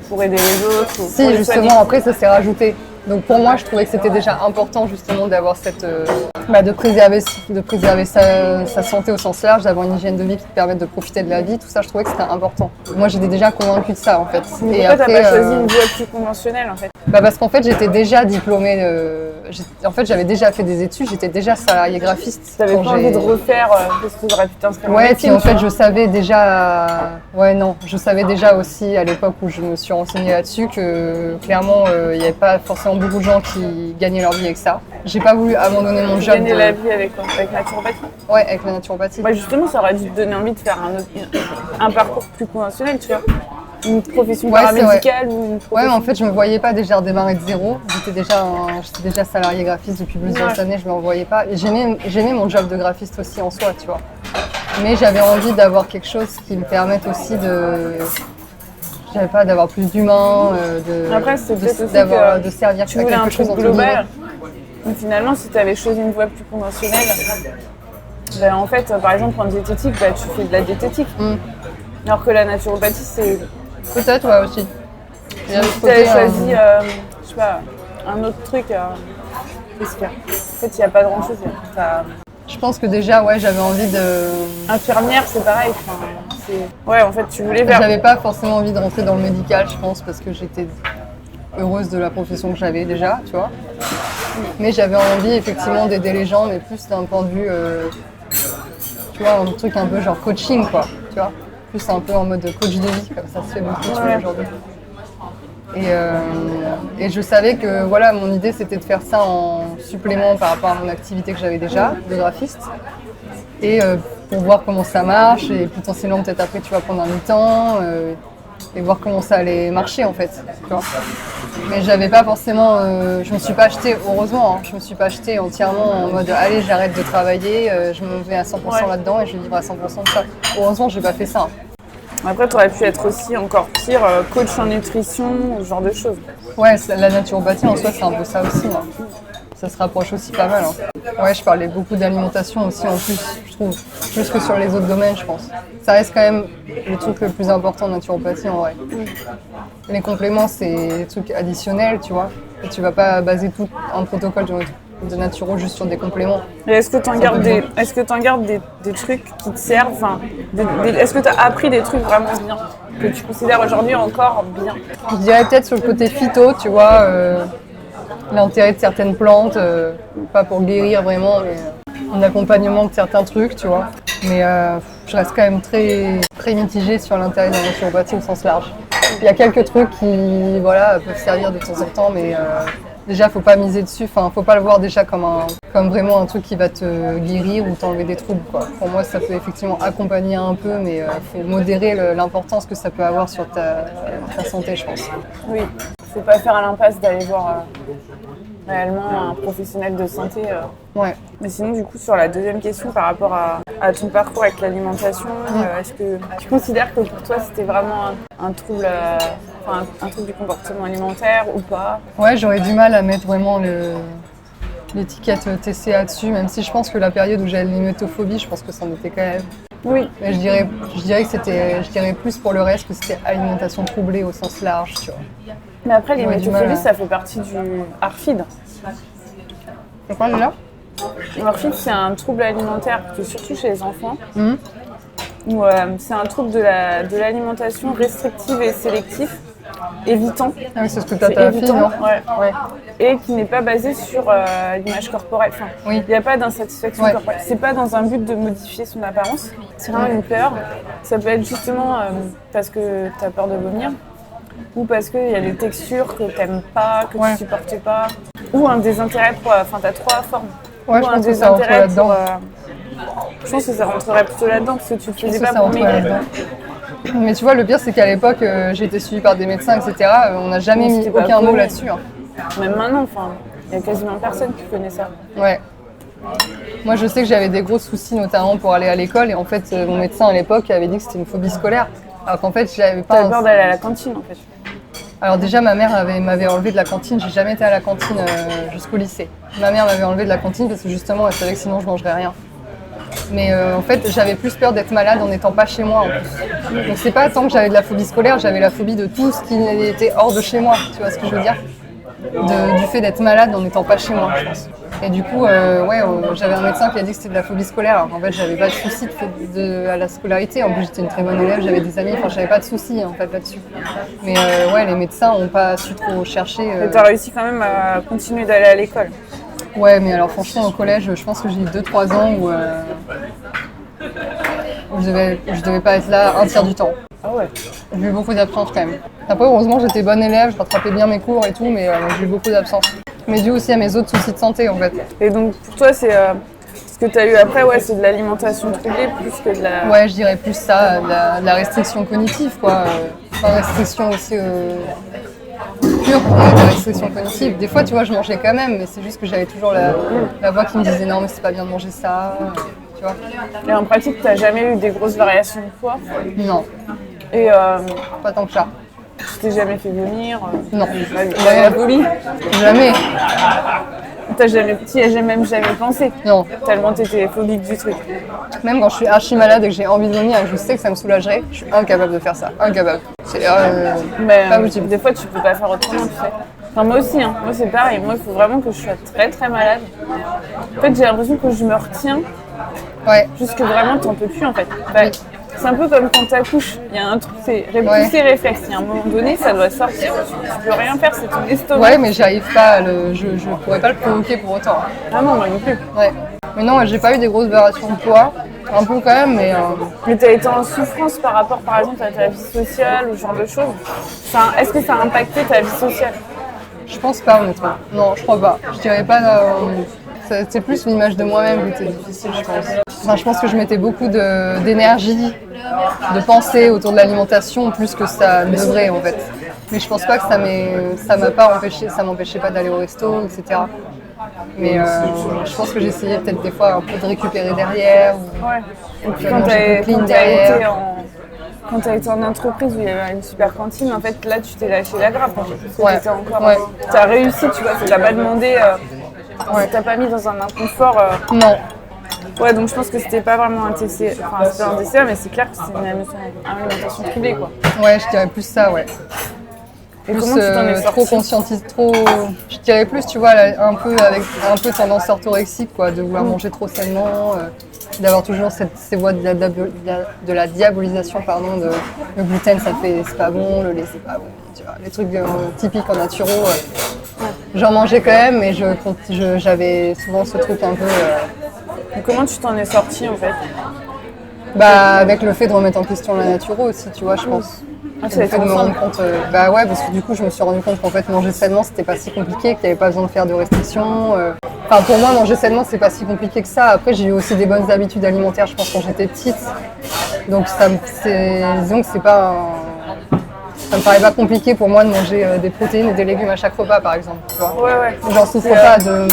pour aider les autres. Si, justement, après ça s'est rajouté. Donc pour moi, je trouvais que c'était déjà important justement d'avoir cette, de préserver sa santé au sens large, d'avoir une hygiène de vie qui te permette de profiter de la vie. Tout ça, je trouvais que c'était important. Moi, j'étais déjà convahue de ça en fait. Et pourquoi t'as pas choisi une voie plus conventionnelle en fait? Parce qu'en fait, j'étais déjà diplômée. En fait, j'avais déjà fait des études. J'étais déjà salariée graphiste. T'avais pas envie de refaire parce que t'aurais pu t'inscrire. Ouais, puis en fait, je savais déjà. Je savais déjà aussi à l'époque où je me suis renseignée là-dessus que clairement, il n'y avait pas forcément beaucoup de gens qui gagnaient leur vie avec ça. J'ai pas voulu abandonner mon job. Gagner la vie avec quoi? Avec la naturopathie? Ouais, avec la naturopathie. Justement, ça aurait dû te donner envie de faire un parcours plus conventionnel, tu vois. Une profession paramédicale ou une profession... Ouais, mais en fait, je me voyais pas déjà redémarrer de zéro. J'étais déjà salariée graphiste depuis plusieurs années, je me voyais pas. Et j'aimais mon job de graphiste aussi en soi, tu vois. Mais j'avais envie d'avoir quelque chose qui me permette aussi d'avoir plus d'humain, de servir tu voulais un truc global. Donc finalement, si tu avais choisi une voie plus conventionnelle, en fait, par exemple, en diététique, tu fais de la diététique. Alors que la naturopathie, c'est... Peut-être, ouais, aussi. Si tu avais choisi, je sais pas, un autre truc, qu'est-ce qu'il y a? En fait, il n'y a pas grand-chose. Je pense que déjà, j'avais envie de... Infirmière, c'est pareil. Ouais, en fait, tu voulais faire... J'avais pas forcément envie de rentrer dans le médical, je pense, parce que j'étais heureuse de la profession que j'avais déjà, tu vois. Mais j'avais envie, effectivement, d'aider les gens, mais plus d'un point de vue, tu vois, un truc un peu genre coaching, quoi, tu vois. Plus un peu en mode coach de vie, comme ça se fait beaucoup aujourd'hui. Et je savais que mon idée c'était de faire ça en supplément par rapport à mon activité que j'avais déjà de graphiste. Et pour voir comment ça marche et potentiellement peut-être après tu vas prendre un mi-temps et voir comment ça allait marcher en fait. Tu vois. Mais j'avais pas forcément, je me suis pas achetée, heureusement, je me suis pas achetée entièrement en mode allez j'arrête de travailler, je me mets à 100% là-dedans et je vais vivre à 100% de ça. Heureusement j'ai pas fait ça. Après, tu aurais pu être aussi encore pire, coach en nutrition, ce genre de choses. Ouais, la naturopathie en soi, c'est un peu ça aussi. ça se rapproche aussi pas mal. Ouais, je parlais beaucoup d'alimentation aussi en plus, je trouve, plus que sur les autres domaines, je pense. Ça reste quand même le truc le plus important en naturopathie en vrai. Les compléments, c'est des trucs additionnels, tu vois. Et tu vas pas baser tout un protocole de naturo juste sur des compléments. Et est-ce que tu en gardes des trucs qui te servent, est-ce que tu as appris des trucs vraiment bien, que tu considères aujourd'hui encore bien? Je dirais peut-être sur le côté phyto, tu vois, l'intérêt de certaines plantes, pas pour guérir vraiment, mais en accompagnement de certains trucs, tu vois. Mais je reste quand même très, très mitigée sur l'intérêt de la naturopathie au sens large. Il y a quelques trucs qui peuvent servir de temps en temps, mais déjà, faut pas miser dessus, faut pas le voir déjà comme vraiment un truc qui va te guérir ou t'enlever des troubles, quoi. Pour moi, ça peut effectivement accompagner un peu, mais faut modérer l'importance que ça peut avoir sur ta santé, je pense. Oui, faut pas faire à l'impasse d'aller voir réellement un professionnel de santé. Ouais. Mais sinon, du coup, sur la deuxième question par rapport à ton parcours avec l'alimentation, est-ce que tu considères que pour toi, c'était vraiment un trouble du comportement alimentaire ou pas? Ouais, j'aurais du mal à mettre vraiment l'étiquette TCA dessus, même si je pense que la période où j'avais l'hymétophobie, je pense que c'en était quand même. Oui. Mais je dirais que je dirais plus pour le reste que c'était alimentation troublée au sens large, tu vois. Mais après, l'hymétophobie, ça fait partie du ARFID. C'est quoi là? L'ARFID, c'est un trouble alimentaire, surtout chez les enfants. Où, c'est un trouble de l'alimentation restrictive et sélective, évitant. Ah oui, c'est ce que t'as ta fille, non? Ouais. Et qui n'est pas basé sur l'image corporelle. Il n'y a pas d'insatisfaction corporelle. C'est pas dans un but de modifier son apparence. C'est vraiment une peur. Ça peut être justement parce que tu as peur de vomir, ou parce qu'il y a des textures que tu n'aimes pas, que tu ne supportes pas, ou un désintérêt pour... tu as trois formes. Ouais, je pense que ça rentre là-dedans. Je pense que ça rentrerait plutôt là-dedans, parce que tu ne le faisais pas pour maigrir. Mais tu vois, le pire, c'est qu'à l'époque, j'ai été suivie par des médecins, etc. On n'a jamais mis aucun mot là-dessus. Même maintenant, il y a quasiment personne qui connaît ça. Ouais. Moi, je sais que j'avais des gros soucis, notamment pour aller à l'école. Et en fait, mon médecin à l'époque avait dit que c'était une phobie scolaire. Alors qu'en fait, j'avais pas... T'avais peur d'aller à la cantine, en fait. Alors déjà, ma mère m'avait enlevé de la cantine. J'ai jamais été à la cantine jusqu'au lycée. Ma mère m'avait enlevé de la cantine parce que justement, elle savait que sinon, je mangerais rien. Mais en fait, j'avais plus peur d'être malade en n'étant pas chez moi en plus. Donc c'est pas tant que j'avais de la phobie scolaire, j'avais la phobie de tout ce qui était hors de chez moi. Tu vois ce que je veux dire? Du fait d'être malade en n'étant pas chez moi, je pense. Et du coup, j'avais un médecin qui a dit que c'était de la phobie scolaire. Alors qu'en fait, j'avais pas de soucis à la scolarité. En plus, j'étais une très bonne élève, j'avais des amis. J'avais pas de soucis en fait là-dessus. Mais les médecins n'ont pas su trop chercher. Et t'as réussi quand même à continuer d'aller à l'école? Ouais, mais alors franchement, au collège, je pense que j'ai eu 2-3 ans où je devais pas être là un tiers du temps. Ah ouais. J'ai eu beaucoup d'absences quand même. Après, heureusement, j'étais bonne élève, je rattrapais bien mes cours et tout, mais j'ai eu beaucoup d'absences. Mais dû aussi à mes autres soucis de santé en fait. Et donc pour toi, c'est ce que tu as eu après, c'est de l'alimentation troublée plus que de la... Ouais, je dirais plus ça, de la restriction cognitive, quoi. Restriction aussi pure, de la restriction cognitive. Des fois, tu vois, je mangeais quand même, mais c'est juste que j'avais toujours la voix qui me disait non, mais c'est pas bien de manger ça, tu vois. Et en pratique, tu n'as jamais eu des grosses variations de poids? Non. Et pas tant que ça. Tu t'es jamais fait vomir? Non. La phobie? Jamais. Tu n'y as même jamais pensé? Non. Tellement tu étais phobique du truc. Même quand je suis archi malade et que j'ai envie de vomir et que je sais que ça me soulagerait, je suis incapable de faire ça. Incapable. C'est pas possible. Des fois, tu peux pas faire autrement, tu sais. Enfin, moi aussi, moi c'est pareil. Moi, il faut vraiment que je sois très très malade. En fait, j'ai l'impression que je me retiens. Ouais. Juste que vraiment, t'en peux plus en fait. C'est un peu comme quand t'accouches, il y a un truc, c'est repousser réflexe. Il y a un moment donné, ça doit sortir. Tu peux rien faire, c'est ton estomac. Ouais, mais j'arrive pas, je pourrais pas le provoquer pour autant. Ah non, moi non plus. Ouais. Mais non, j'ai pas eu des grosses variations de poids. Un peu quand même, mais... Mais t'as été en souffrance par rapport, par exemple, à ta vie sociale ou ce genre de choses? Est-ce que ça a impacté ta vie sociale? Je pense pas, honnêtement. Non, je crois pas. Je dirais pas... c'est plus l'image de moi-même qui était difficile, je pense. Enfin, je pense que je mettais beaucoup d'énergie, de pensée autour de l'alimentation, plus que ça ne devrait, en fait. Mais je pense pas que ça m'a pas empêché, ça m'empêchait pas d'aller au resto, etc. Mais je pense que j'essayais peut-être des fois un peu de récupérer derrière. Ouais. Et puis quand tu as été en entreprise où il y avait une super cantine, en fait là tu t'es lâché la grappe. Tu as réussi, tu vois, tu n'as pas demandé Ouais. T'as pas mis dans un inconfort. Non. Ouais, donc je pense que c'était pas vraiment un TCA. Enfin, c'était un TCA, mais c'est clair que c'est une alimentation troublée, quoi. Ouais, je dirais plus ça, ouais. Et Plus, comment tu t'en es sortie? trop conscientise, trop. Je dirais plus, tu vois, un peu avec un peu tendance orthorexique, quoi, de vouloir manger trop sainement, d'avoir toujours ces voies de la diabolisation, pardon, de le gluten, c'est pas bon, le lait, c'est pas bon, tu vois, les trucs typiques en naturo. J'en mangeais quand même, mais j'avais souvent ce truc un peu. Et comment tu t'en es sortie, en fait? Bah, avec le fait de remettre en question la naturo aussi, tu vois, je pense. Ah, ça a Le été fait de me ensemble. rendre compte, bah ouais, parce que du coup, je me suis rendu compte qu'en fait, manger sainement, c'était pas si compliqué, qu'il n'y avait pas besoin de faire de restrictions. Enfin, pour moi, manger sainement, c'est pas si compliqué que ça. Après, j'ai eu aussi des bonnes habitudes alimentaires, je pense, quand j'étais petite. Donc, disons que c'est pas. Ça me paraît pas compliqué pour moi de manger des protéines et des légumes à chaque repas, par exemple. Tu vois. Ouais. J'en souffre pas de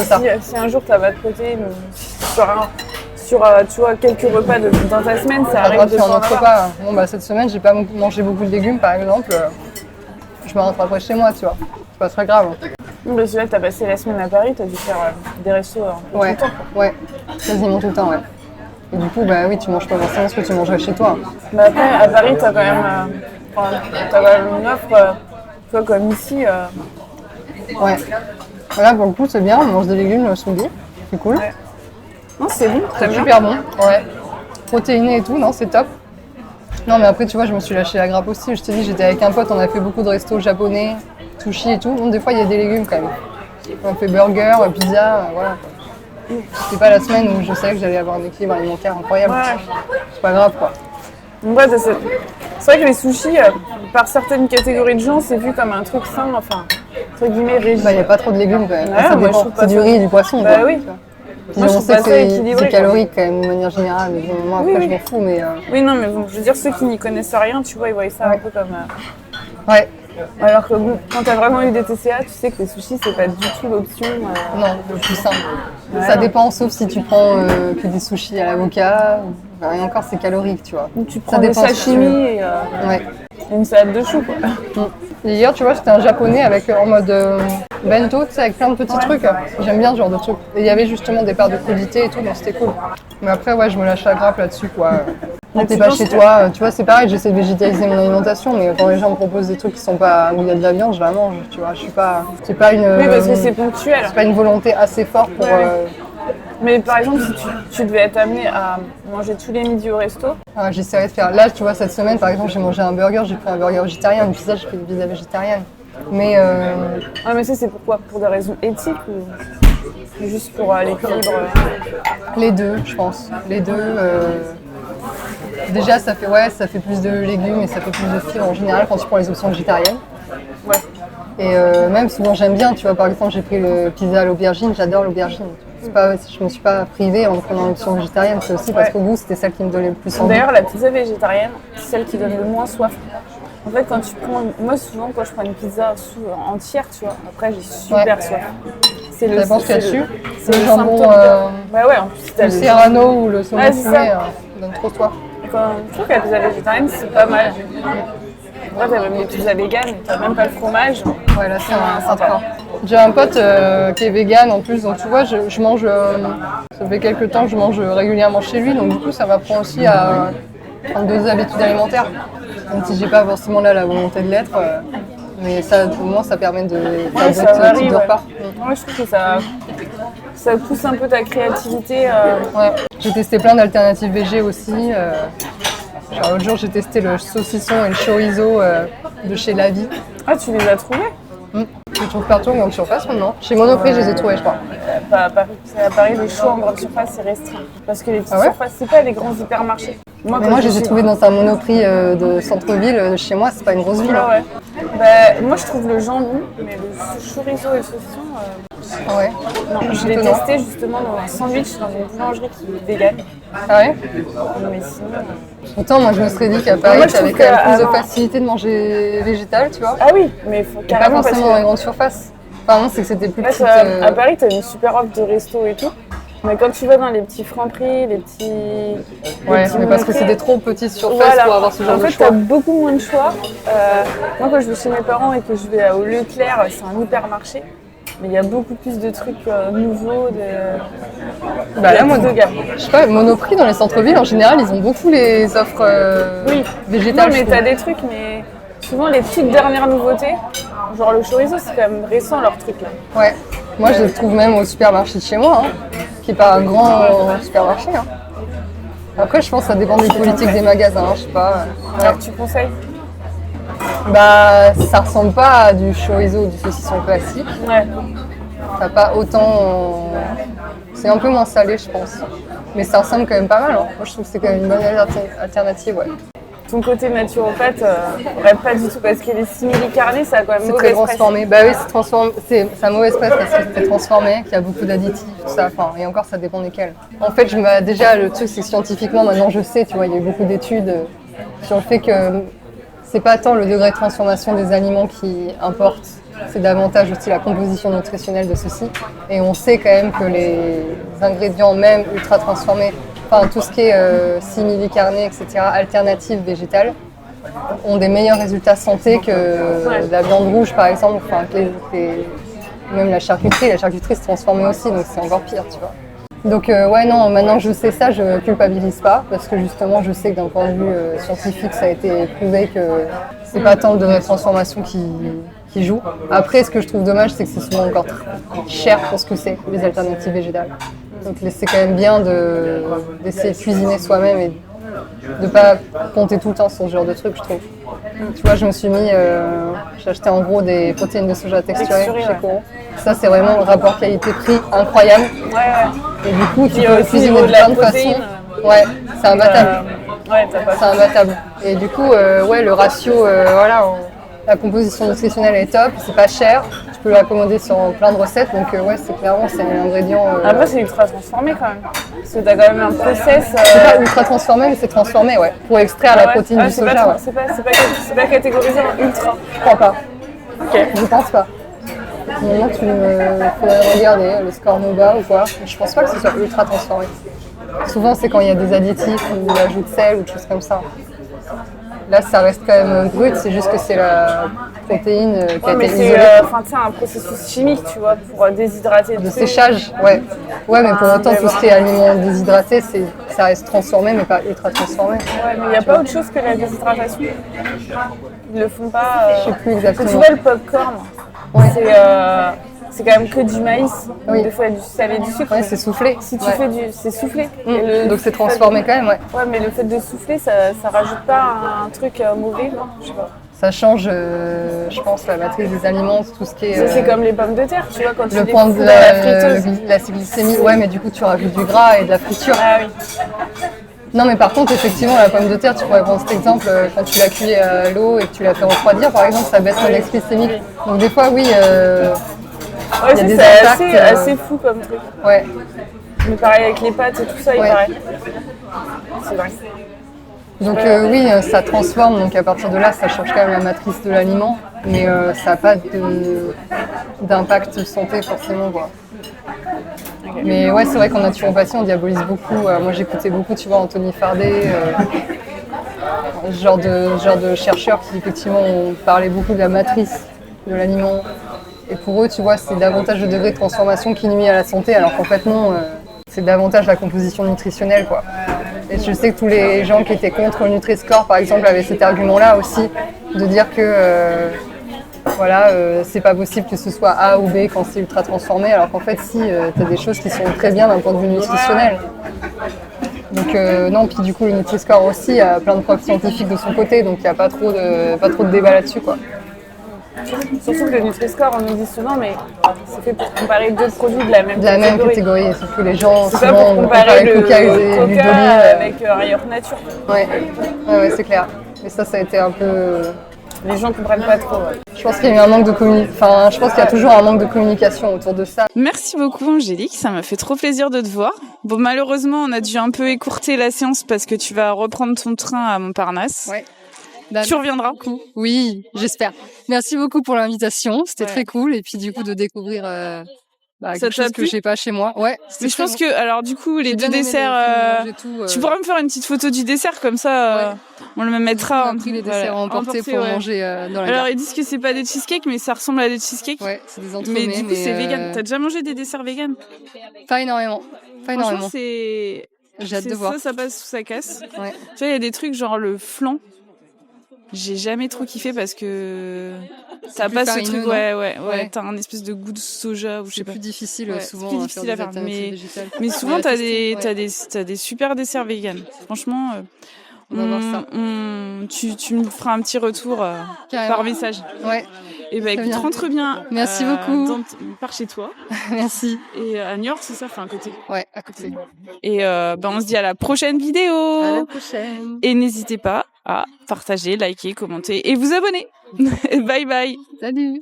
ça. Si un jour t'as pas de protéines sur tu vois, quelques repas dans ta semaine, ça T'as le arrive droit de de faire un pas en autre avoir. repas. Bon, bah, cette semaine, j'ai pas mangé beaucoup de légumes, par exemple. Je me rentre après chez moi, tu vois. C'est pas très grave. Non, parce que là, t'as passé la semaine à Paris, t'as dû faire des restos tout Ouais, le temps. ouais, quasiment tout le temps, ouais. Et du coup, bah oui, tu manges pas forcément ce que tu mangerais chez toi. Mais après, à Paris, t'as quand même, t'as quand même une offre, tu vois, comme ici. Ouais. Voilà, pour le coup, c'est bien, on mange des légumes sous midi, c'est cool. Ouais. Non, c'est bon, très C'est bien. super bon, ouais. Protéiné et tout, non, c'est top. Non, mais après, tu vois, je me suis lâché la grappe aussi. Je te dis, j'étais avec un pote, on a fait beaucoup de restos japonais, sushi et tout. Donc, des fois, il y a des légumes quand même. On fait burger, pizza, voilà. C'est pas la semaine où je savais que j'allais avoir un équilibre alimentaire incroyable. Ouais. C'est pas grave, quoi. Donc, ouais, c'est vrai que les sushis, par certaines catégories de gens, c'est vu comme un truc sain, enfin, entre guillemets, régime. Bah, il n'y a pas trop de légumes quand même. Ouais, Ça moi, je dépend. trouve pas C'est du ça. riz et du poisson. Bah quoi. oui. Puis Moi, je on trouve sait pas que ça c'est équilibré, calorique quand même, de manière générale. Mais bon, moi, après, Oui. je m'en fous. Mais, Oui, non, mais bon, je veux dire, ceux qui n'y connaissent rien, tu vois, ils voient ça un Ouais. peu comme. Ouais, Alors que bon, quand t'as vraiment eu des TCA, tu sais que les sushis, c'est pas du tout l'option. non, le plus simple. Ouais. Ça dépend, sauf si tu prends que des sushis à l'avocat. Bah, et encore, c'est calorique, tu vois. Donc, tu Ça prends des dépend si tu sashimi veux. et Ouais. une salade de choux, quoi. Et hier, tu vois, c'était un japonais avec en mode bento, tu sais, avec plein de petits trucs. J'aime bien ce genre de trucs. Et il y avait justement des parts de crudité et tout, donc c'était cool. Mais après, ouais, je me lâche la grappe là-dessus, quoi. Quand Mais t'es tu pas penses chez que- toi, tu vois, c'est pareil, j'essaie de végétaliser mon alimentation, mais quand les gens me proposent des trucs qui sont pas où il y a de la viande, je la mange, tu vois. Je suis pas, c'est pas une, Oui, parce que c'est ponctuel. c'est pas une volonté assez forte pour. Ouais. Mais par exemple, si tu devais être amené à manger tous les midis au resto, J'essaierai de faire. Là, tu vois, cette semaine, par exemple, j'ai mangé un burger, j'ai pris un burger végétarien, une pizza, j'ai pris une pizza végétarienne. Mais ah, mais ça, c'est pourquoi? Pour des raisons éthiques ou juste pour l'équilibre les deux, je pense. Les deux. Déjà, ça fait plus de légumes et ça fait plus de fibres en général quand tu prends les options végétariennes. Ouais. Et même souvent, j'aime bien, tu vois, par exemple, j'ai pris le pizza à l'aubergine, j'adore l'aubergine. Je me suis pas privée en prenant l'option végétarienne, c'est aussi parce qu'au goût, c'était celle qui me donnait le plus envie. D'ailleurs, la pizza végétarienne, c'est celle qui donne le moins soif. En fait, quand tu prends. Moi, souvent, quand je prends une pizza entière, tu vois, après, j'ai super soif. C'est Ça dépend ce qu'il y a dessus. C'est Le le jambon, symptôme de... Ouais, en plus, t'as Le serrano ou le saumon Ouais, c'est fumé ça. donne trop soif. Je trouve que la pizza végétarienne, c'est pas mal. Après, t'as même les pizzas véganes, t'as même pas le fromage. Ouais, là, c'est un sympa. train. J'ai un pote qui est vegan en plus, donc tu vois, je mange. Ça fait quelques temps que je mange régulièrement chez lui, donc du coup, ça m'apprend aussi à prendre d'autres habitudes alimentaires. Même si j'ai pas forcément là la volonté de l'être, mais ça, au moins, ça permet de faire Ça d'autres varie, types de ouais. repas. Ouais, je trouve que ça pousse un peu ta créativité. Ouais. J'ai testé plein d'alternatives végé aussi. Genre, l'autre jour, j'ai testé le saucisson et le chorizo de chez La Vie. Ah, tu les as trouvés? Je les trouve partout en grande surface maintenant. Chez Monoprix, je les ai trouvés, je crois. Pas à Paris. À Paris, les choix en grande surface, c'est restreint. Parce que les petites Ah ouais surfaces, c'est pas les grands hypermarchés. Mais quand moi, je les ai suis- trouvés dans un Monoprix de centre-ville. De chez moi, c'est pas une grosse ville. Ah ouais. Bah, moi, je trouve le jambon, mais le chorizo et le saucisson, Ah ouais. non. Je l'ai Étonnant. testé justement dans un sandwich dans une boulangerie qui est végane. Ah ouais. Mais sinon. Pourtant, moi, je me serais dit qu'à Paris, Moi, je t'avais trouve quand même plus de qu'avant- facilité de manger végétal, tu vois. Ah oui, mais il faut Pas carrément parce forcément dans les que. grandes surfaces. Enfin, non, c'est que c'était plus En fait, petite. à Paris, t'as une super offre de resto et tout. Mais quand tu vas dans les petits Franprix, les petits. Ouais, petits mais parce que c'est Monoprix, des trop petites surfaces voilà. pour avoir ce genre en de fait, choix. t'as beaucoup moins de choix. Moi, quand je vais chez mes parents et que je vais au Leclerc, c'est un hypermarché. Mais il y a beaucoup plus de trucs nouveaux, Bah là, moi, de gamme. je sais pas, Monoprix dans les centres-villes, en général, ils ont beaucoup les offres Oui. végétales. Non, mais je t'as trouve. des trucs, mais souvent les toutes dernières nouveautés, genre le chorizo, c'est quand même récent leur truc là. Ouais. Moi, je les trouve même au supermarché de chez moi, hein, qui est pas un grand supermarché. Hein. Après, je pense que ça dépend des politiques des magasins, hein, je sais pas. Ouais. Alors tu conseilles? Bah, ça ressemble pas à du chorizo ou du saucisson classique. Ouais. Ça pas autant. C'est un peu moins salé, je pense. Mais ça ressemble quand même pas mal. Hein. Moi, je trouve que c'est quand même une bonne alternative. Ouais. Ton côté naturopathe, pas du tout, parce que les simili-carnés, ça a quand même C'est mauvaise très transformé. Bah oui, c'est transformé. C'est sa mauvaise presse parce que c'est transformé, qu'il y a beaucoup d'additifs, tout ça. Enfin, et encore, ça dépend desquels. En fait, déjà, le truc, c'est que scientifiquement, maintenant, je sais, tu vois, il y a eu beaucoup d'études sur le fait que c'est pas tant le degré de transformation des aliments qui importe, c'est davantage aussi la composition nutritionnelle de ceux-ci. Et on sait quand même que les ingrédients même ultra transformés, enfin tout ce qui est simili-carné, etc., alternatives végétales, ont des meilleurs résultats santé que la viande rouge par exemple, enfin même la charcuterie se transformait aussi, donc c'est encore pire, tu vois. Donc ouais non, maintenant je sais ça, je culpabilise pas parce que justement je sais que d'un point de vue scientifique ça a été prouvé que c'est pas tant le degré de transformation qui joue. Après ce que je trouve dommage c'est que c'est souvent encore cher pour ce que c'est, les alternatives végétales. Donc c'est quand même bien d'essayer de cuisiner soi-même et de pas compter tout le temps sur ce genre de trucs je trouve. Tu vois, je me suis mis, j'ai acheté en gros des protéines de soja texturées chez Coro. Ça c'est vraiment le rapport qualité-prix incroyable. Ouais. Et du coup, tu Puis peux aussi, cuisiner niveau de de la plein de façons. protéine, Ouais, c'est imbattable. Ouais, t'as pas C'est imbattable. Et du coup, ouais, le ratio, la composition nutritionnelle est top, c'est pas cher. Tu peux l'accommoder sur plein de recettes. Donc, ouais, c'est un ingrédient. Après, c'est ultra transformé quand même. Parce que t'as quand même un process. C'est pas ultra transformé, mais c'est transformé, ouais. Pour extraire la protéine du soja, ouais. C'est pas catégorisé en ultra. Je crois pas. Ok. Je pense pas. Maintenant, faudrait regarder le score Nova ou quoi. Je pense pas que ce soit ultra transformé. Souvent, c'est quand il y a des additifs ou l'ajout de sel ou des choses comme ça. Là, ça reste quand même brut, c'est juste que c'est la protéine qui a été isolée. C'est un processus chimique, tu vois, pour déshydrater le De truc. séchage, ouais. Ouais, mais pour autant, tout ce qui est aliments déshydratés, ça reste transformé, mais pas ultra transformé. Ouais, mais il n'y a pas autre chose que la déshydratation. Ils le font pas. Je sais plus exactement. Tu vois, le popcorn, Ouais. c'est quand même que du maïs. Oui. Des fois, il y a du sel et du sucre. Ouais, c'est soufflé. Si tu Ouais. fais c'est soufflé. Et Donc c'est transformé quand même, ouais. Ouais, mais le fait de souffler, ça rajoute pas un truc mauvais, non? Je sais pas. Ça change, je pense, la matrice des aliments, tout ce qui est. C'est comme les pommes de terre, tu vois, quand tu le les point fous de dans la friteuse. la glycémie, ouais, mais du coup tu rajoutes du gras et de la friture. Ah oui. Non, mais par contre, effectivement, la pomme de terre, tu pourrais prendre cet exemple, quand tu l'as cuit à l'eau et que tu l'as fait refroidir, par exemple, ça baisse l'index glycémique. Donc des fois, oui, Ouais, il y a des c'est impacts, assez fou comme truc. ouais. Mais pareil avec les pâtes et tout ça, il Ouais. paraît. C'est vrai. Donc oui, ça transforme, donc à partir de là, ça change quand même la matrice de l'aliment, mais ça n'a pas d'impact santé forcément, quoi. Mais ouais, c'est vrai qu'en naturopathie, on diabolise beaucoup. Moi, j'écoutais beaucoup, tu vois, Anthony Fardet, ce genre de chercheurs qui, effectivement, ont parlé beaucoup de la matrice de l'aliment. Et pour eux, tu vois, c'est davantage le degré de transformation qui nuit à la santé, alors qu'en fait, non, c'est davantage la composition nutritionnelle, quoi. Et je sais que tous les gens qui étaient contre le Nutri-Score, par exemple, avaient cet argument-là aussi, de dire que c'est pas possible que ce soit A ou B quand c'est ultra transformé, alors qu'en fait, si, tu as des choses qui sont très bien d'un point de vue nutritionnel. Donc non, puis du coup, le Nutri-Score aussi a plein de preuves scientifiques de son côté, donc il n'y a pas trop de débat là-dessus, quoi. Surtout que le Nutri-Score, on nous dit souvent, mais c'est fait pour comparer deux produits de la même catégorie. Et sauf que les gens, c'est pas souvent, pour vont comparer le Coca et l'huile d'olive. avec Rayon Nature. Ouais, c'est clair. Mais ça a été un peu... Les gens comprennent pas trop. Ouais. Je pense qu'il y a eu un manque de je pense qu'il y a toujours un manque de communication autour de ça. Merci beaucoup Angélique, ça m'a fait trop plaisir de te voir. Bon, malheureusement, on a dû un peu écourter la séance parce que tu vas reprendre ton train à Montparnasse. Ouais. Tu reviendras? Oui, j'espère. Merci beaucoup pour l'invitation, c'était très cool et puis du coup de découvrir Bah, Ça quelque chose t'a que plu j'ai pas chez moi. Ouais. Mais je pense que, alors du coup, les j'ai deux bien aimé desserts, j'ai tout, tu pourras me faire une petite photo du dessert, comme ça, on le mettra. on a pris les desserts à emporter pour manger dans la Alors gare. ils disent que c'est pas des cheesecakes, mais ça ressemble à des cheesecakes. Ouais, c'est des entremets, Mais du coup, c'est vegan. T'as déjà mangé des desserts vegan? Pas énormément. Pas énormément. Franchement, c'est... J'ai hâte de voir. Ça passe ou ça casse. Ouais. Tu vois, il y a des trucs genre le flan. J'ai jamais trop kiffé parce que ça passe ce truc, ouais. T'as un espèce de goût de soja ou je sais pas. C'est plus difficile souvent plus difficile à faire. Mais souvent Ouais, t'as des super desserts vegan. Franchement, on va voir ça. Tu me feras un petit retour par message. Ouais. Et bah écoute, rentre bien. Merci beaucoup. Par chez toi. Merci. Et à New York, c'est ça, enfin à côté. Ouais, à côté. Et on se dit à la prochaine vidéo. À la prochaine. Et n'hésitez pas à partager, liker, commenter et vous abonner. Bye bye. Salut.